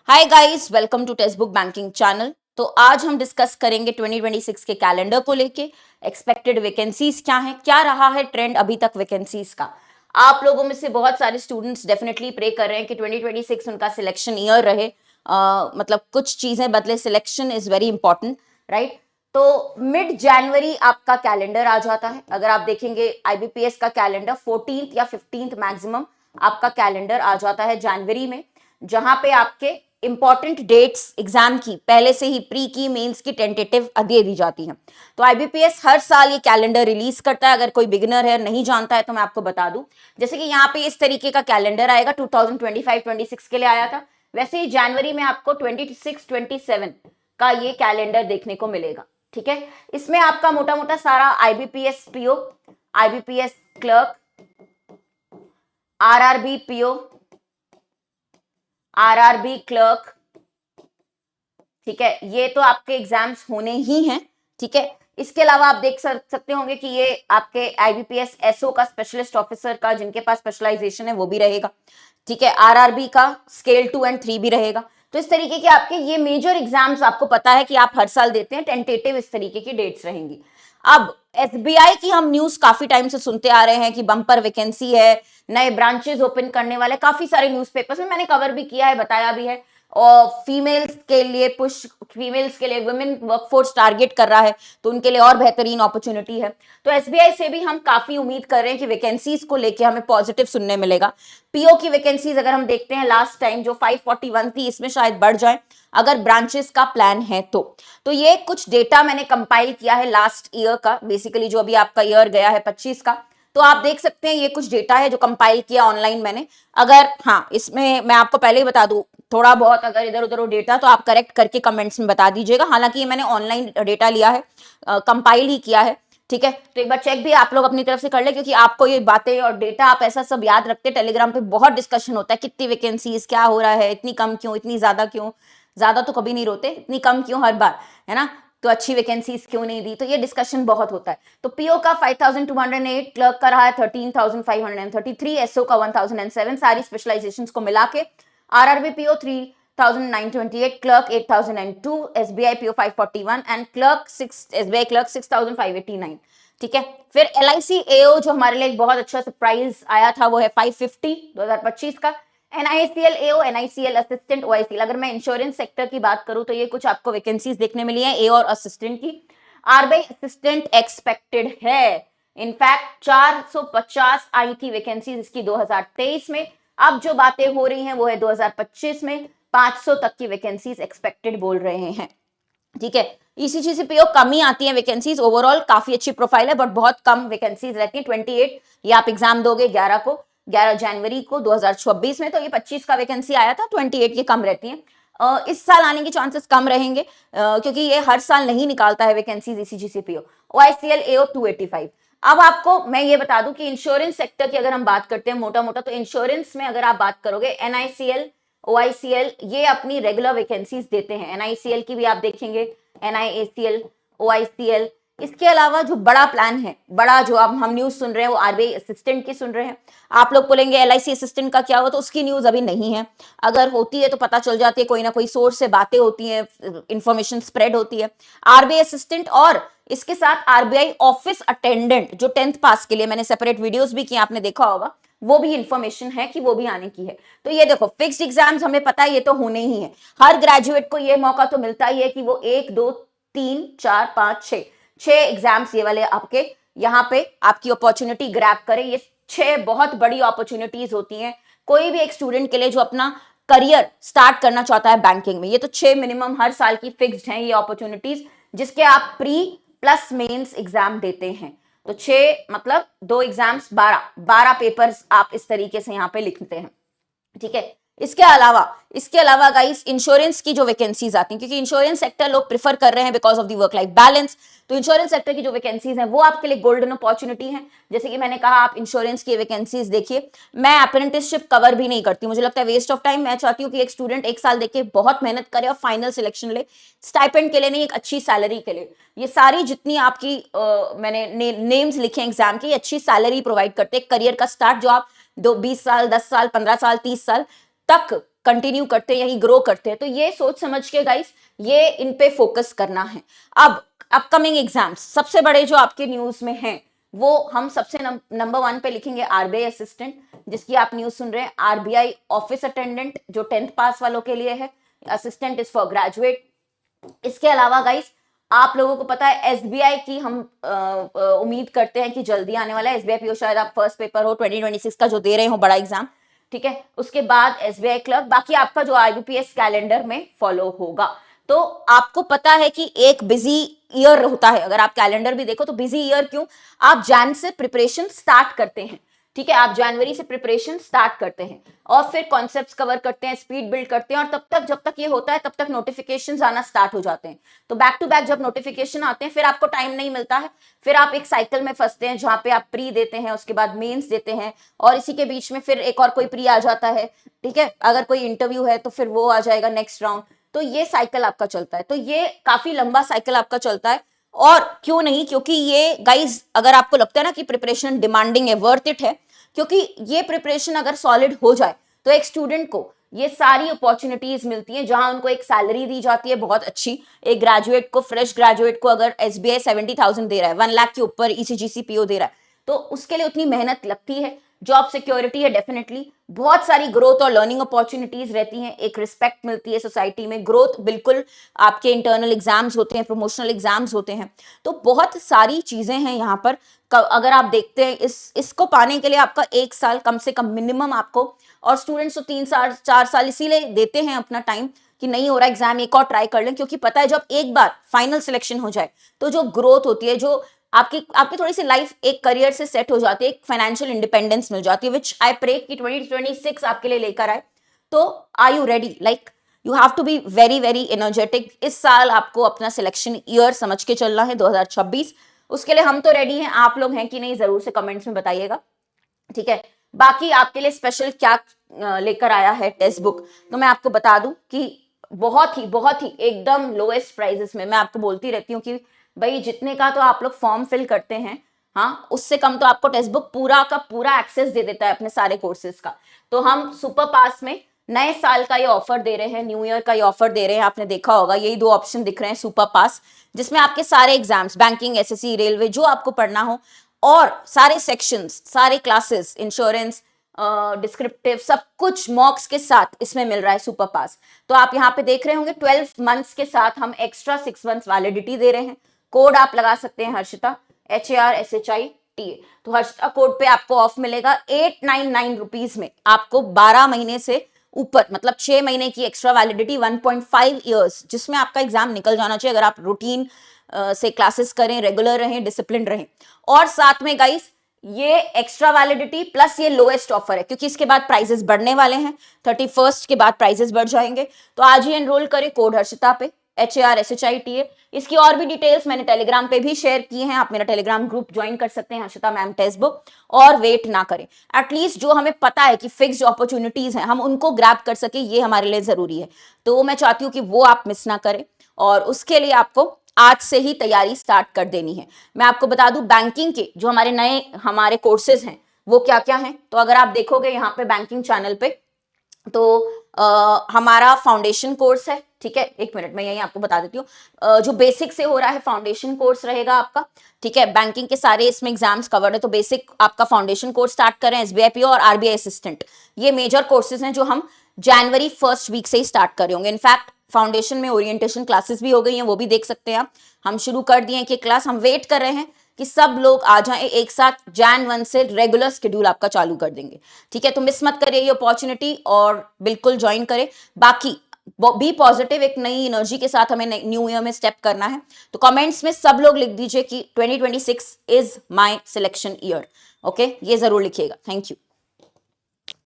Hi guys, welcome to textbook banking channel. तो आज हम डिस्कस करेंगे 2026 के कैलेंडर को लेके। एक्सपेक्टेड वैकेंसीज क्या है, क्या रहा है ट्रेंड अभी तक वैकेंसीज का। आप लोगों में से बहुत सारे स्टूडेंट्स डेफिनेटली प्रे कर रहे हैं कि 2026 उनका सिलेक्शन ईयर रहे। मतलब कुछ चीजें बदले, selection is very important, right. तो मिड जनवरी आपका कैलेंडर आ जाता है। अगर आप देखेंगे आईबीपीएस का कैलेंडर 14th या 15th मैक्सिमम आपका कैलेंडर आ जाता है जनवरी में, जहां पे आपके इंपॉर्टेंट डेट्स एग्जाम की पहले से ही प्री की, मेंस की टेंटेटिव दे दी जाती हैं। तो आईबीपीएस हर साल ये कैलेंडर रिलीज करता है। अगर कोई बिगिनर है, नहीं जानता है, तो मैं आपको बता दूं, जैसे कि यहाँ पे इस तरीके का कैलेंडर आएगा 2025-26 के लिए आया था, वैसे ही जनवरी में आपको 26-27 का ये कैलेंडर देखने को मिलेगा। ठीक है, इसमें आपका मोटा मोटा सारा IBPS PO, IBPS clerk, RRB PO, RRB clerk, ठीक है, ये तो आपके एग्जाम्स होने ही हैं। ठीक है, इसके अलावा आप देख सकते होंगे कि ये आपके आईबीपीएस एसओ का, स्पेशलिस्ट ऑफिसर का, जिनके पास स्पेशलाइजेशन है वो भी रहेगा। ठीक है, आरआरबी का स्केल 2 और 3 भी रहेगा। तो इस तरीके के आपके ये मेजर एग्जाम्स आपको पता है कि आप हर साल देते हैं, टेंटेटिव इस तरीके की डेट्स रहेंगी। अब एसबीआई की हम न्यूज काफी टाइम से सुनते आ रहे हैं कि बम्पर वैकेंसी है, नए ब्रांचेस ओपन करने वाले, काफी सारे न्यूज़पेपर्स में मैंने कवर भी किया है, बताया भी है। और फीमेल्स के लिए पुश, फीमेल्स के लिए वुमेन वर्कफोर्स टारगेट कर रहा है, तो उनके लिए और बेहतरीन अपॉर्चुनिटी है। तो एसबीआई से भी हम काफी उम्मीद कर रहे हैं कि वैकेंसीज को लेके हमें पॉजिटिव सुनने मिलेगा। पीओ की वैकेंसीज अगर हम देखते हैं लास्ट टाइम जो 541 थी, इसमें शायद बढ़ जाए अगर ब्रांचेस का प्लान है तो ये कुछ डेटा मैंने कंपाइल किया है लास्ट ईयर का, बेसिकली जो अभी आपका ईयर गया है 25 का। तो आप देख सकते हैं ये कुछ डेटा है जो कंपाइल किया ऑनलाइन मैंने। अगर हाँ, इसमें मैं आपको पहले ही बता दूं, थोड़ा बहुत अगर इधर उधर हो डेटा तो आप करेक्ट करके कमेंट्स में बता दीजिएगा। हालांकि ये मैंने ऑनलाइन डेटा लिया है, कंपाइल ही किया है। ठीक है, तो एक बार चेक भी आप लोग अपनी तरफ से कर ले, क्योंकि आपको ये बातें और डेटा आप ऐसा सब याद रखते हैं। टेलीग्राम पे बहुत डिस्कशन होता है, कितनी वैकेंसीज, क्या हो रहा है, इतनी कम क्यों, इतनी ज्यादा क्यों। ज्यादा तो कभी नहीं रोते, इतनी कम क्यों हर बार, है ना। तो अच्छी वैकेंसीज क्यों नहीं दी, तो ये डिस्कशन बहुत होता है। तो पीओ का 5208, क्लर्क का रहा है 13,533, एसओ का 1007, सारी स्पेशलाइजेशंस को मिला के। RRB PO 3,928, clerk 8,002, SBI PO 541 and clerk 6, SBI clerk 6,589। ठीक है, फिर एलआईसी एओ जो हमारे लिए एक बहुत अच्छा सरप्राइज आया था, वो है 550 2025 का। एनआईसीएल एओ, एनआईसीएल असिस्टेंट, ओआईसीएल। अगर मैं इंश्योरेंस सेक्टर की बात करूं तो ये कुछ आपको वैकेंसीज देखने मिली है ए और असिस्टेंट की। आरबीआई असिस्टेंट एक्सपेक्टेड है, इनफैक्ट 450 आई थी वैकेंसीज इसकी 2023 में। अब जो बातें हो रही हैं वो है 2025 में 500 तक की वैकेंसीज एक्सपेक्टेड बोल रहे हैं। ठीक है, ईसीजी से पीओ कम ही आती है वैकेंसीज, ओवरऑल काफी अच्छी प्रोफाइल है, बट बहुत कम वैकेंसीज रहती है। 28 ये आप एग्जाम दोगे 11 को, 11 जनवरी को 2026 में, तो ये 25 का वैकेंसी आया था, 28 ये कम रहती है। इस साल आने के चांसेस कम रहेंगे, क्योंकि ये हर साल नहीं निकालता है वैकेंसीज ईसीजी से पीओ। ओआईसीएल एओ 285। अब आपको मैं ये बता दूं कि इंश्योरेंस सेक्टर की अगर हम बात करते हैं मोटा मोटा, तो इंश्योरेंस में अगर आप बात करोगे एनआईसीएल, ओआईसीएल, ये अपनी रेगुलर वैकेंसीज देते हैं। एनआईसीएल की भी आप देखेंगे, एनआईएसीएल, ओआईसीएल। इसके अलावा जो बड़ा प्लान है, बड़ा जो अब हम न्यूज सुन रहे हैं वो आरबीआई असिस्टेंट की सुन रहे हैं। आप लोग बोलेंगे एलआईसी असिस्टेंट का क्या हुआ, तो उसकी न्यूज अभी नहीं है। अगर होती है तो पता चल जाती है, कोई ना कोई सोर्स से बातें होती हैं, इंफॉर्मेशन स्प्रेड होती है। आरबीआई असिस्टेंट और इसके साथ आरबीआई ऑफिस अटेंडेंट जो 10th पास के लिए मैंने सेपरेट वीडियोस भी किए, आपने देखा होगा, वो भी इंफॉर्मेशन है कि वो भी आने की है। तो ये देखो, फिक्स्ड एग्जाम्स हमें पता है ये तो होने ही है। हर ग्रेजुएट को ये मौका तो मिलता ही है कि वो 1 2 3 4 5 6 एग्जाम्स ये वाले आपके यहाँ पे आपकी अपॉर्चुनिटी ग्रैब करे। ये 6 बहुत बड़ी अपॉर्चुनिटीज होती हैं कोई भी एक स्टूडेंट के लिए जो अपना करियर स्टार्ट करना चाहता है बैंकिंग में। ये तो 6 मिनिमम हर साल की फिक्स्ड हैं ये अपॉर्चुनिटीज, जिसके आप प्री प्लस मेंस एग्जाम देते हैं। तो 6 मतलब 2 एग्जाम्स, 12 पेपर्स आप इस तरीके से यहाँ पे लिखते हैं। ठीक है, इसके अलावा गाइस इंश्योरेंस की जो वैकेंसीज आती हैं, क्योंकि इंश्योरेंस सेक्टर लोग प्रेफर कर रहे हैं because of the work life balance, तो इंश्योरेंस सेक्टर की जो वैकेंसीज हैं वो आपके लिए गोल्डन अपॉर्चुनिटी है। जैसे कि मैंने कहा, आप इंश्योरेंस की वैकेंसीज देखिए। मैं अप्रेंटिसशिप कवर भी नहीं करती, मुझे लगता है वेस्ट ऑफ टाइम। मैं चाहती हूँ कि एक स्टूडेंट 1 साल देके बहुत मेहनत करे और फाइनल सिलेक्शन ले, स्टाइपेंड के लिए नहीं, एक अच्छी सैलरी के लिए। ये सारी जितनी आपकी मैंने नेम्स लिखे एग्जाम की, अच्छी सैलरी प्रोवाइड करते हैं, करियर का स्टार्ट जो आप 20 साल, 10 साल, 15 साल, 30 साल तक कंटिन्यू करते हैं, यही ग्रो करते हैं। तो ये सोच समझ के गाइस ये इन पे फोकस करना है। अब अपकमिंग एग्जाम्स सबसे बड़े जो आपके न्यूज में हैं वो हम सबसे नंबर 1 पे लिखेंगे आरबीआई असिस्टेंट, जिसकी आप न्यूज सुन रहे हैं। आरबीआई ऑफिस अटेंडेंट जो 10th पास वालों के लिए है, असिस्टेंट इज फॉर ग्रेजुएट। इसके अलावा गाइस आप लोगों को पता है एसबीआई की हम उम्मीद करते हैं कि जल्दी आने वाला है एसबीआई पीओ, शायद आप फर्स्ट पेपर हो 2026 का जो दे रहे हो बड़ा एग्जाम, ठीक है। उसके बाद एसबीआई क्लर्क, बाकी आपका जो आईबीपीएस कैलेंडर में फॉलो होगा। तो आपको पता है कि एक बिजी ईयर होता है, अगर आप कैलेंडर भी देखो तो बिजी ईयर क्यों, आप जैन से प्रिपरेशन स्टार्ट करते हैं, ठीक है। आप जनवरी से प्रिपरेशन स्टार्ट करते हैं और फिर कॉन्सेप्ट्स कवर करते हैं, स्पीड बिल्ड करते हैं, और तब तक जब तक ये होता है तब तक नोटिफिकेशंस आना स्टार्ट हो जाते हैं। तो बैक टू बैक जब नोटिफिकेशन आते हैं फिर आपको टाइम नहीं मिलता है, फिर आप एक साइकिल में फंसते हैं जहां पे आप प्री देते हैं, उसके बाद मेंस देते हैं, और इसी के बीच में फिर एक और कोई प्री आ जाता है, ठीक है। अगर कोई इंटरव्यू है तो फिर वो आ जाएगा नेक्स्ट राउंड। तो ये साइकिल आपका चलता है, तो ये काफी लंबा साइकिल आपका चलता है। और क्यों नहीं, क्योंकि ये गाइज अगर आपको लगता है ना कि प्रिपरेशन डिमांडिंग है, वर्थ इट है, क्योंकि ये प्रिपरेशन अगर सॉलिड हो जाए तो एक स्टूडेंट को ये सारी अपॉर्चुनिटीज मिलती हैं, जहां उनको एक सैलरी दी जाती है बहुत अच्छी। एक ग्रेजुएट को, फ्रेश ग्रेजुएट को अगर एसबीआई 70,000 दे रहा है, 1 लाख के ऊपर ईसीजीसी पीओ दे रहा है, तो उसके लिए उतनी मेहनत लगती है, जॉब सिक्योरिटी है डेफिनेटली, बहुत सारी ग्रोथ और लर्निंग अपॉर्चुनिटीज रहती हैं, एक रिस्पेक्ट मिलती है सोसाइटी में, ग्रोथ बिल्कुल, आपके इंटरनल एग्जाम्स होते हैं, प्रमोशनल एग्जाम्स होते हैं, तो बहुत सारी चीजें हैं यहाँ पर। अगर आप देखते हैं इसको पाने के लिए आपका 1 साल कम से कम मिनिमम आपको, और स्टूडेंट्स तो 3 साल 4 साल इसीलिए देते हैं अपना टाइम कि नहीं हो रहा एग्जाम, एक और ट्राई कर लें, क्योंकि पता है जब एक बार फाइनल सिलेक्शन हो जाए तो जो ग्रोथ होती है, जो आपकी थोड़ी सी लाइफ एक करियर से सेट हो जाती है, एक फाइनेंशियल इंडिपेंडेंस मिल जाती है, विच आई प्रे कि 2026 आपके लिए लेकर आए। तो are you ready? Like you have to be very very energetic. इस साल आपको अपना सिलेक्शन ईयर समझ के चलना है 2026, उसके लिए हम तो रेडी हैं, आप लोग हैं कि नहीं जरूर से कमेंट्स में बताइएगा, ठीक है। बाकी आपके लिए स्पेशल क्या लेकर आया है टेक्स्ट बुक, तो मैं आपको बता दूं कि बहुत ही एकदम लोएस्ट प्राइजेस में, मैं आपको बोलती रहती हूँ कि भाई जितने का तो आप लोग फॉर्म फिल करते हैं, हाँ, उससे कम तो आपको टेक्स्ट बुक पूरा का पूरा एक्सेस दे देता है अपने सारे कोर्सेज का। तो हम सुपर पास में नए साल का ये ऑफर दे रहे हैं, न्यू ईयर का ये ऑफर दे रहे हैं, आपने देखा होगा यही 2 ऑप्शन दिख रहे हैं सुपर पास, जिसमें आपके सारे एग्जाम्स, बैंकिंग, एसएससी, रेलवे, जो आपको पढ़ना हो, और सारे सेक्शंस, सारे क्लासेस, इंश्योरेंस, डिस्क्रिप्टिव, सब कुछ मॉक्स के साथ इसमें मिल रहा है सुपर पास। तो आप यहाँ पे देख रहे होंगे 12 मंथ्स के साथ हम एक्स्ट्रा 6 मंथ्स वैलिडिटी दे रहे हैं। कोड आप लगा सकते हैं हर्षिता, HARSHITA, तो हर्षिता कोड पे आपको ऑफ मिलेगा 899 रुपीज में, आपको 12 महीने से ऊपर, मतलब 6 महीने की एक्स्ट्रा वैलिडिटी, 1.5 ईयर्स, जिसमें आपका एग्जाम निकल जाना चाहिए अगर आप रूटीन से क्लासेस करें, रेगुलर रहें, डिसिप्लिन रहें। और साथ में गाइस ये एक्स्ट्रा वैलिडिटी प्लस ये लोएस्ट ऑफर है, क्योंकि इसके बाद प्राइजेस बढ़ने वाले हैं, 31st के बाद प्राइजेस बढ़ जाएंगे। तो आज ही एनरोल करें कोड हर्षिता पे, HARSHITA। इसकी और भी डिटेल्स मैंने टेलीग्राम पे भी शेयर की हैं, आप मेरा टेलीग्राम ग्रुप ज्वाइन कर सकते हैं, हर्षिता मैम टेक्स्ट बुक। और वेट ना करें, एटलीस्ट जो हमें पता है कि फिक्स्ड अपॉर्चुनिटीज हैं हम उनको ग्रैब कर सके, ये हमारे लिए जरूरी है। तो मैं चाहती हूँ कि वो आप मिस ना करें, और उसके लिए आपको आज से ही तैयारी स्टार्ट कर देनी है। मैं आपको बता दूं बैंकिंग के जो हमारे कोर्सेज हैं वो क्या क्या हैं। तो अगर आप देखोगे यहाँ पे बैंकिंग चैनल पे, तो हमारा फाउंडेशन कोर्स है, ठीक है। 1 मिनट मैं यही आपको बता देती हूँ, जो बेसिक से हो रहा है फाउंडेशन कोर्स रहेगा आपका, ठीक है। बैंकिंग के सारे इसमें एग्जाम्स कवर्ड है, तो बेसिक आपका फाउंडेशन कोर्स स्टार्ट करें, एसबीआई पीओ और आरबीआई असिस्टेंट, ये मेजर कोर्सेज हैं जो हम जनवरी 1st वीक से ही स्टार्ट कर रहे होंगे। इनफैक्ट फाउंडेशन में ओरिएंटेशन क्लासेस भी हो गई हैं, वो भी देख सकते हैं आप, हम शुरू कर दिए हैं कि क्लास, हम वेट कर रहे हैं कि सब लोग आ जाएं एक साथ, Jan 1 से रेगुलर शेड्यूल आपका चालू कर देंगे, ठीक है। तो मिस मत करिए ये अपॉर्चुनिटी और बिल्कुल ज्वाइन करें। बाकी बी पॉजिटिव, एक नई एनर्जी के साथ हमें न्यू ईयर में स्टेप करना है। तो कमेंट्स में सब लोग लिख दीजिए कि 2026 is my selection year, okay, ये जरूर लिखिएगा। Thank you.